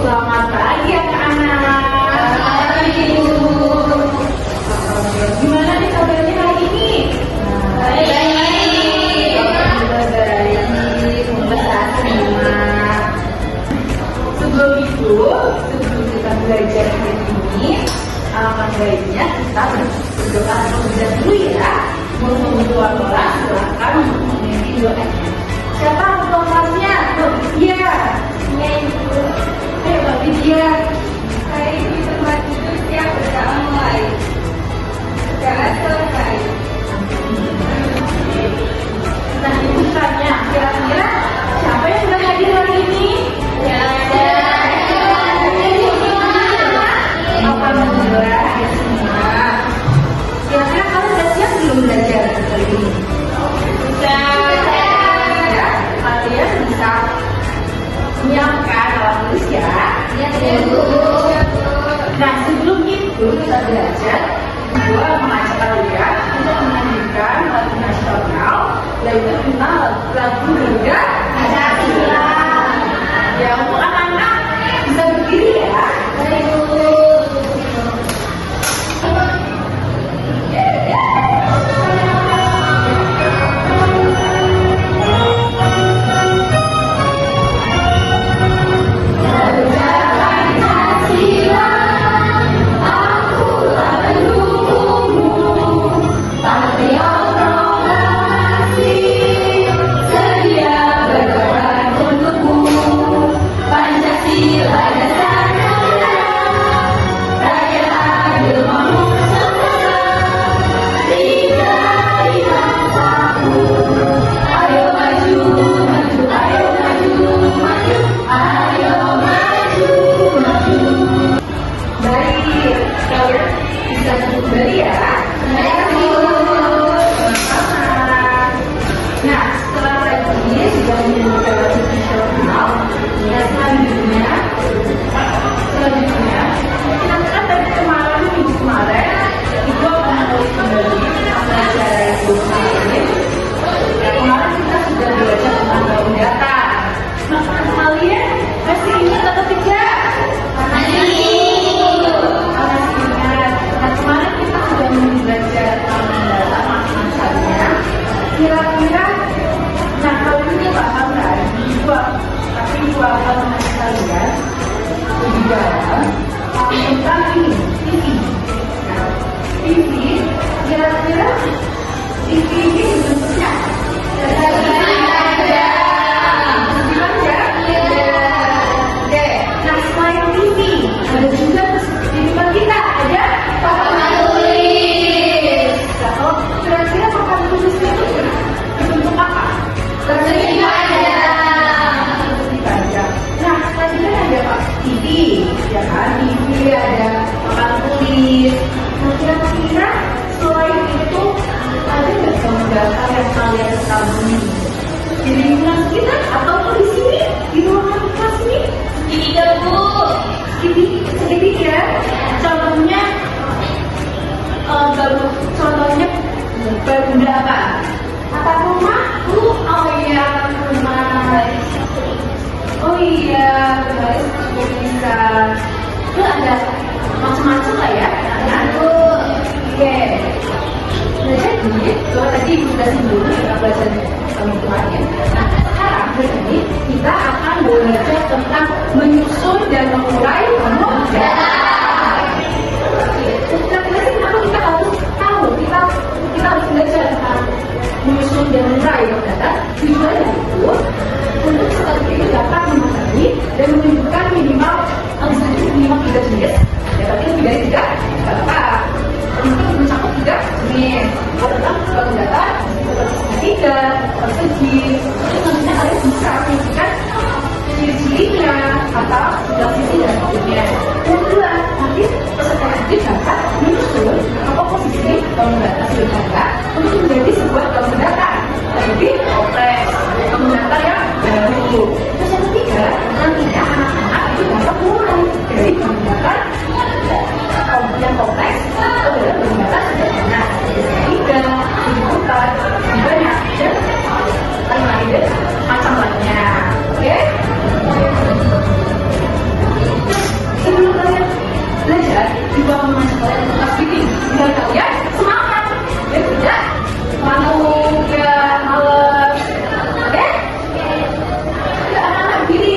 Selamat pagi anak-anak. Gimana nih kabarnya hari ini? Baik. Juga baik. Semoga semua. Sebelum kita belajar hari ini, alangkah baiknya kita berdoa terlebih dahulu ya. Mau berdoa silahkan untuk mengikuti doa. Siapa ketua kelasnya? Iya. Iya ibu. Ayo Mbak Widya. Hari ini tempat tidur siap sudah mulai. Sudah selesai. Nah ibu tanya, kira-kira siapa yang sudah hadir hari ini? Ya ada. Alhamdulillah ya semua. Kira-kira kalian sudah siap belum belajar hari ini? Ya, kalian bisa menyiapkan alat tulis ya. Nah sebelum itu kita belajar, gua mengajak kalian untuk menyanyikan lagu nasional, yaitu tentang lagu Garuda Pancasila. Ya untuk anak-anak bisa berdiri ya. Kira-kira, nah kalau ini paham kan? Tapi gua akan mengasih kalian lebih dalam tentang ini, TV. Nah, TV, kira-kira TV ini bentuknya Nah, selain TV, ada juga di depan kita ada papan tulis. Nah, kalau kira-kira papan tulisnya itu bentuk apa? Bentuk panjang. Nah, selanjutnya ada apa? TV, ya kan? TV ada papan tulis. Nah, kira-kira selain itu ada nggak gambar yang kalian ketahui di lingkungan kita ataupun di sini di ruangan kelas ini? Tidak bu. Segitiga. Contohnya, contohnya benda apa? Atap rumah? Oh iya, atap rumah. Oh iya, baris juga bisa. Itu ada macam-macam lah ya. Oke. Nah jadi, kalau tadi sudah sebelum kita belajar kemarin. Nah sekarang ini kita akan belajar tentang menyusun dan mengurai data. Kenapa kita harus tahu? Kita harus belajar tentang menyusun dan mengurai data. Tujuannya itu untuk sesuatu itu dapat memahami dan menunjukkan minimal minimal 3 jenis. Ya tapi lebih dari 3 nggak apa-apa. Untuk mencakup 3 jenis. Tentang suatu data, ketiga, persegi. Terus nantinya kalian bisa menunjukkan ciri-cirinya atau sisi dan maksudnya. Yang kedua, Mas Bibi, biar kalian semangat. Dan tidak mau ya malas. Oke? Tidak anak-anak Bibi.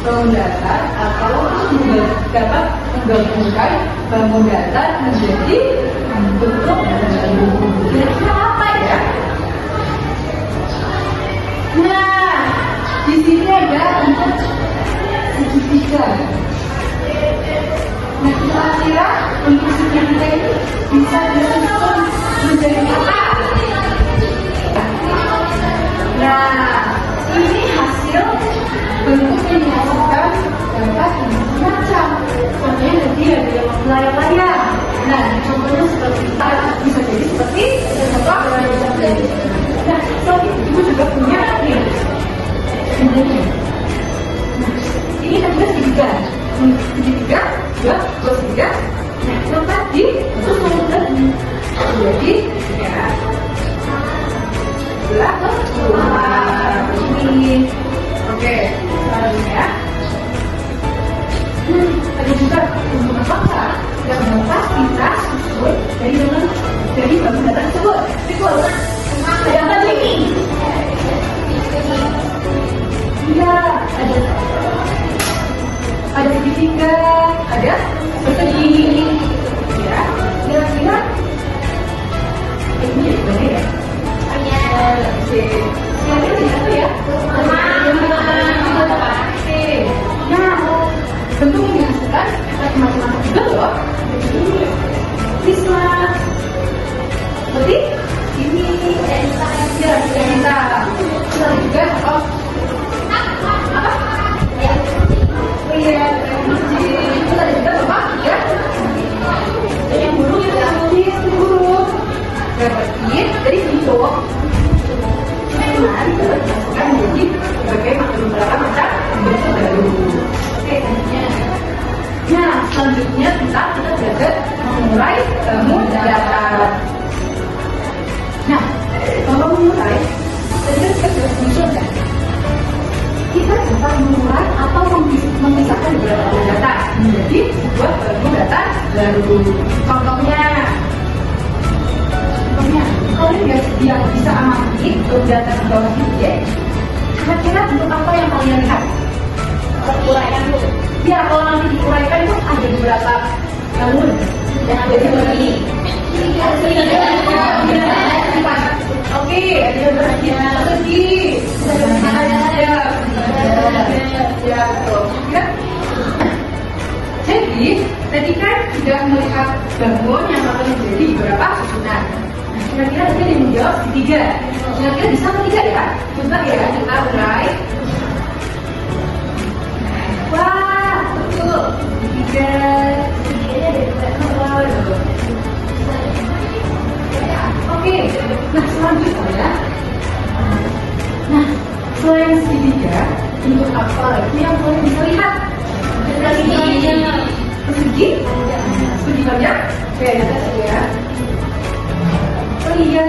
Bangun datar atau dapat menggabungkan bangun datar menjadi bentuk baru. Kira-kira apa ya? Nah, di sini ada bentuk segitiga. Nah, kira-kira bentuk segitiga ini bisa disusun menjadi apa? Nah, ini hasil bentuk yang dihasilkan dapat macam. Contohnya nanti ada yang melayang-layang. Nah, contohnya seperti bisa jadi seperti contoh layang-layang. Nah, selain itu ibu juga punya ini. Ini kan juga segitiga. Segitiga, dua segitiga. Nah, yang tadi itu menjadi ya. Belah ini. Oke, selanjutnya ada juga bentuk bangsa yang dapat kita susun dari bangun datar tersebut. Betul. Ada apa ini? Iya, ada segitiga, ada persegi. Ya, kira-kira ini gimana ya? Oke. Yang ini satu ya? Nah, bentuk yang dihasilkan macam-macam juga loh. Prisma, seperti ini, ya kita juga apa? Oh iya, itu tadi juga bapak ya. Yang burung itu burung. Berarti dari bentuk dimasukkan menjadi berbagai beberapa macam bentuk baru. Oke, nah selanjutnya kita belajar mengurai bangun datar. Nah, kalau mengurai, tadi kita sudah menunjukkan kita dapat mengurai atau memisahkan beberapa bangun datar menjadi sebuah bangun datar baru. Contohnya kalian yang bisa amati untuk data di bawah ini ya. Kira-kira untuk apa yang kalian lihat? Uraian dulu. Ya, kalau nanti diuraikan itu ada beberapa bangun yang ada di bawah ini. Oke, ada berarti persegi. Ya, betul. Jadi, tadi kan sudah melihat bangun yang akan menjadi beberapa susunan. Kira-kira ada yang menjawab segitiga. Kira-kira bisa atau tidak ya? Coba ya, kita urai. Wah, betul. Segitiga. Oke, nah selanjutnya. Nah, selain segitiga, untuk apa lagi yang boleh bisa lihat? Persegi? Persegi banyak? Oke, ya. Oh iya,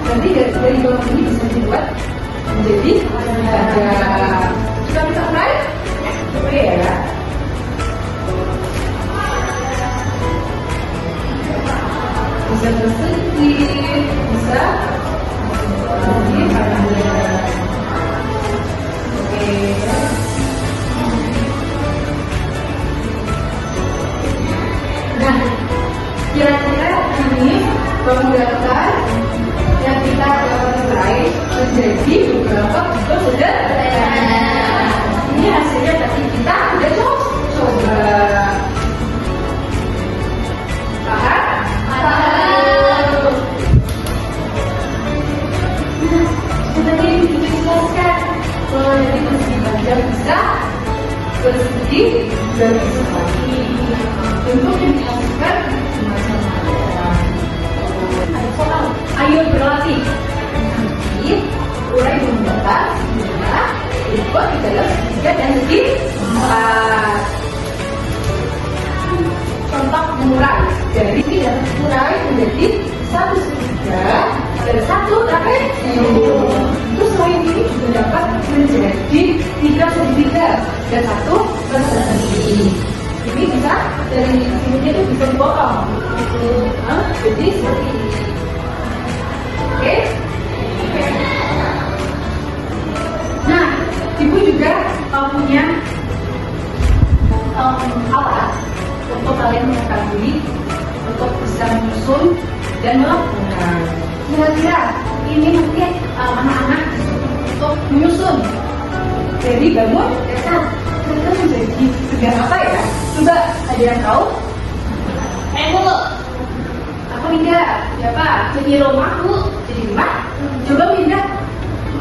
nanti dari bawah ini bisa dibuat menjadi ada. Kita bisa mulai? Coba ya. Bisa persegi, bisa persegi panjang. Oke. Nah, kira-kira ini bangun datar yang kita dapat urai menjadi beberapa bentuk sederhana. berbentuk lagi. Bentuk yang dihasilkan macam-macam. Ada soal. Ayo berlatih. Nanti urai membaca, ikut di dalam 3 dan lebih 4. Contoh mengurai dari 3 mengurai menjadi 1/3 dan 1/8. Terus selain ini juga dapat menjadi 3/3 dan 1/3. Ini bisa dari sininya itu bisa dipotong. Jadi seperti ini. Oke? Nah, ibu juga punya alat untuk kalian mengetahui, untuk bisa menyusun dan melakukan. Kira-kira ini nanti anak-anak untuk menyusun dari bangun dasar mereka menjadi segar apa ya? Coba ada yang tahu? Dulu. Aku tidak. Siapa? Jadi rumahku. Jadi rumah. Coba pindah.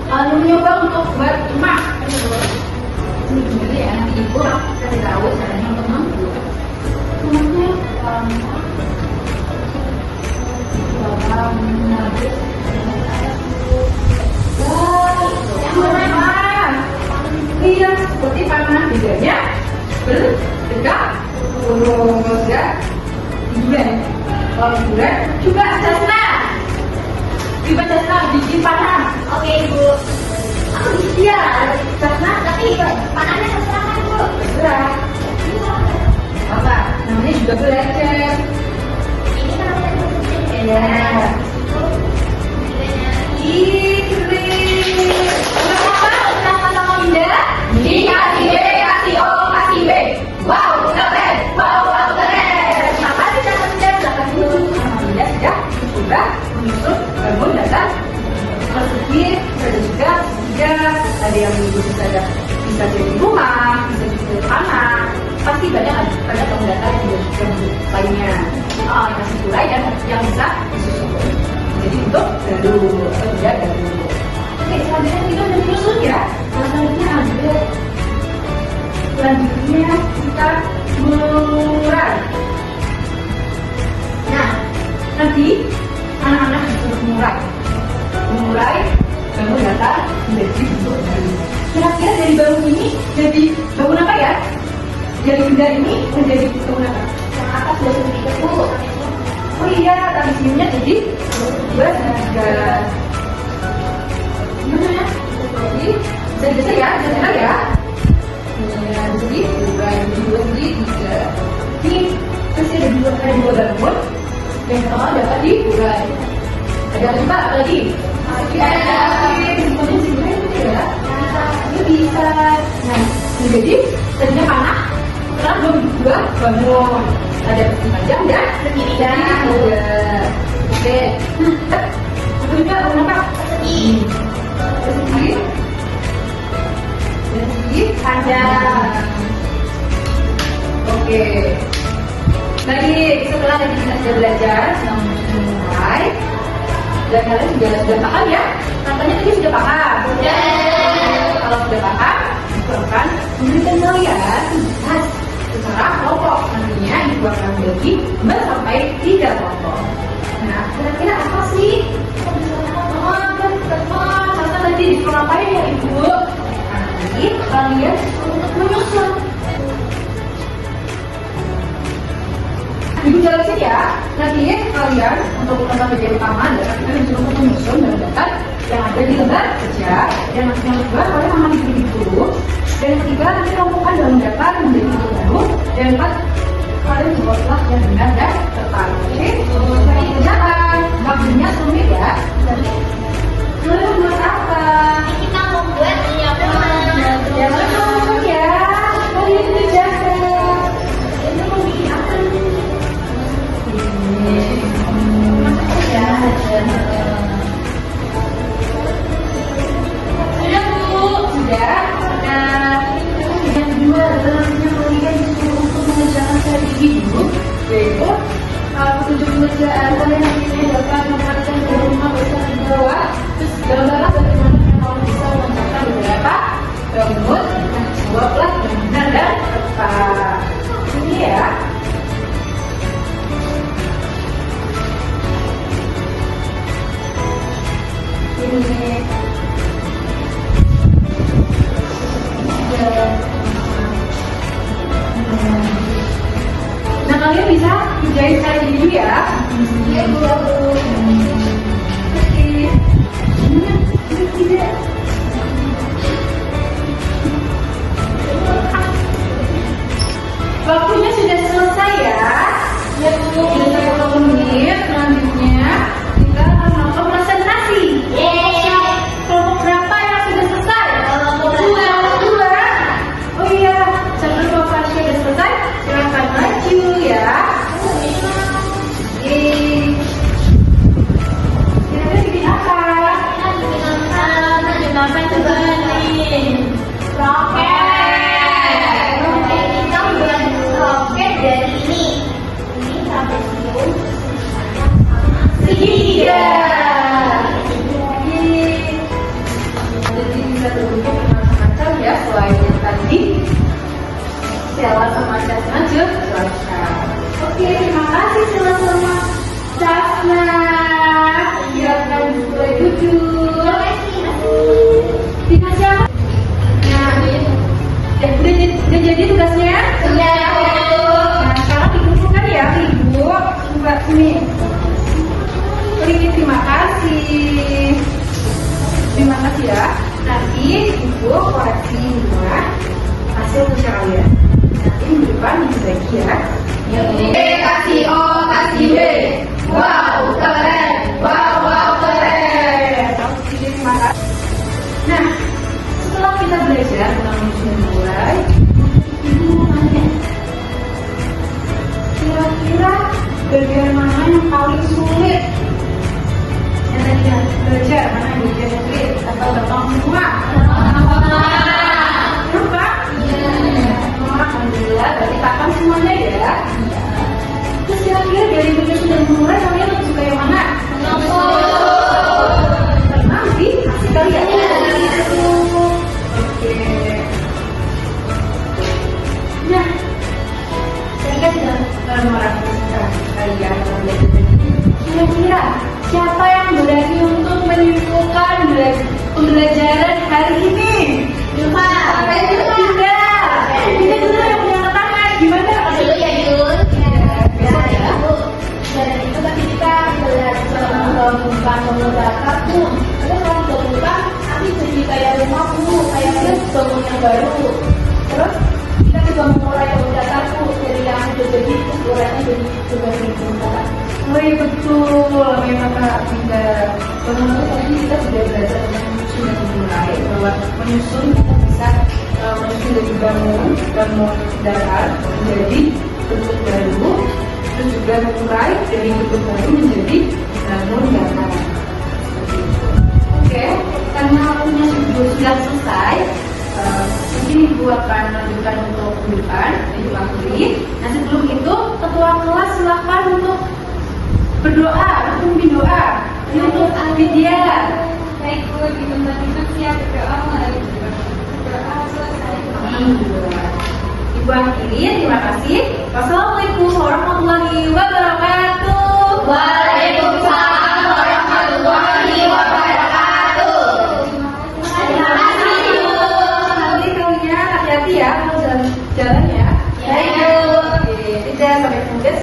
Mencoba untuk buat rumah. Ini gimana ya? Nanti ibu kasih tahu caranya untuk membuat rumahnya. Iya, seperti panah bedanya berdekat gunung meledak bulan. Kalau bulan coba Jasna, coba Jasna bikin panah. Oke, Ibu. Aku iya, Jasna Tapi panahnya terserah kan, Bu. bergerak. Apa? Namanya juga belajar. Ini kan aku tadi sebutin. Iya. Ih, keren. Kenapa sama Indah? Kasih B, kasih O, kasih B. Wow, keren. Wow, keren. Makasih Kak Indah, belakang dulu. Sama Indah sudah coba menyusun bangun dasar persegi, ada juga ada yang bisa jadi rumah, bisa jadi tanah. Pasti banyak bangun dasar yang juga lainnya. Yang masih mulai dan yang bisa disusun. Jadi untuk baru kerja dan dulu. Oke, selanjutnya kita udah menyusun ya. Selanjutnya ada. Selanjutnya kita mengurai. Nah, nanti anak-anak disuruh mengurai bangun dasar menjadi bentuk baru. Kira-kira dari bangun ini jadi bangun apa ya? Dari benda ini menjadi bangun apa? Yang atas sudah sedikit, Bu. Oh iya, tadi sininya jadi 2 dan 3. Gimana ya? Jadi bisa ya, bisa ya. Ya, jadi 2 jadi 3. Ini masih ada 2 bangun. Yang pertama dapat diurai. Ada apa lagi? Kemudian sebenarnya itu ya. Ini bisa. Nah, jadi tadinya panah. Sekarang dua bangun. Ada persegi panjang dan persegi panjang. Oke. Nah, aku juga bangun apa? Persegi panjang. Oke. Baik, setelah tadi kita sudah belajar memulai, dan kalian sudah paham ya? Katanya tadi sudah paham. Kalau sudah paham, itu akan memberikan kalian tugas secara kelompok. Nantinya ibu akan membagi sampai 3 kelompok. Nah, kira-kira apa sih? Contoh tadi disuruh ngapain ya ibu? Nanti kalian untuk menyusun. Ibu jelasin ya, nanti kalian untuk lembar kerja utama adalah kita disuruh untuk menyusun dan mendapat yang ada di lembar kerja. Dan yang kedua kalian akan dipilih dulu. Dan yang ketiga nanti rombongan dalam daftar menjadi bentuk baru. Dan yang keempat kalian buatlah yang benar dan tepat. Oke? Jadi kerjaan waktunya rumit ya. Kalian buat apa? Kita membuat Ya betul ya. Kalian kerjakan. Ini mau bikin apa nih? Sudah Bu, sudah. Nah, yang kedua adalah kalian disuruh untuk mengerjakan strategi hidup, yaitu petunjuk pengerjaan kalian nantinya dapat mendapatkan dari rumah besar di bawah. Terus gambarlah bagaimana kamu bisa menciptakan beberapa bangun Stella sama Chasna jelaskan. Oke, terima kasih Stella sama Chasna. Silakan mulai duduk. Dikasih apa? Nah, udah jadi tugasnya? Sudah. Nah, sekarang dikumpulkan ya, Ibu. Coba ini. Terima kasih. Terima kasih ya. Nanti Ibu koreksi semua hasil usaha kalian. Nanti minggu depan dibagi ya. B kasih O kasih B. Wow, keren. Wow, keren. Oke, terima kasih. Nah, setelah kita belajar tentang menyusun nilai, Ibu mau nanya, kira-kira bagian mana yang paling sulit? Yang tadi ya, belajar mana yang bagian sulit atau gampang semua? Kenapa? Alhamdulillah, berarti kapan semuanya ya? Terus kira-kira dari menyusun dan memulai kalian lebih suka yang mana? Nanti kasih kalian. Oke. Nah, tadi kan sudah merapikan kalian. Kira-kira siapa yang berani untuk menyimpulkan pembelajaran hari ini? Jumpa. Kita dulu yang punya tangan. Gimana? Dulu ya, Jun. Besok ya. Dan itu tadi kita belajar bukan mengubah Bu. Terus kalau berubah, nanti jadi kayak rumah Bu, kayak bangun yang baru. Terus kita juga memulai pembuatan Bu dari yang sudah jadi, ukurannya jadi juga dibuka. Oh iya betul, memang Kak Pindah. Teman-teman tadi kita sudah belajar tentang menyusun dan memulai, bahwa menyusun kita bisa menyusun dari bangun dasar menjadi bentuk baru, terus juga memulai dari bentuk baru menjadi bangun dasar. Oke, karena waktunya sudah selesai, mungkin Ibu akan lanjutkan untuk kehidupan Ibu akhiri. Nah sebelum itu, ketua kelas silakan untuk berdoa, untuk memimpin doa. Ini untuk Widya. Baik Bu, di tempat itu siap berdoa mulai berdoa selesai. Alhamdulillah. Ibu akhiri, terima kasih. Wassalamualaikum warahmatullahi wabarakatuh.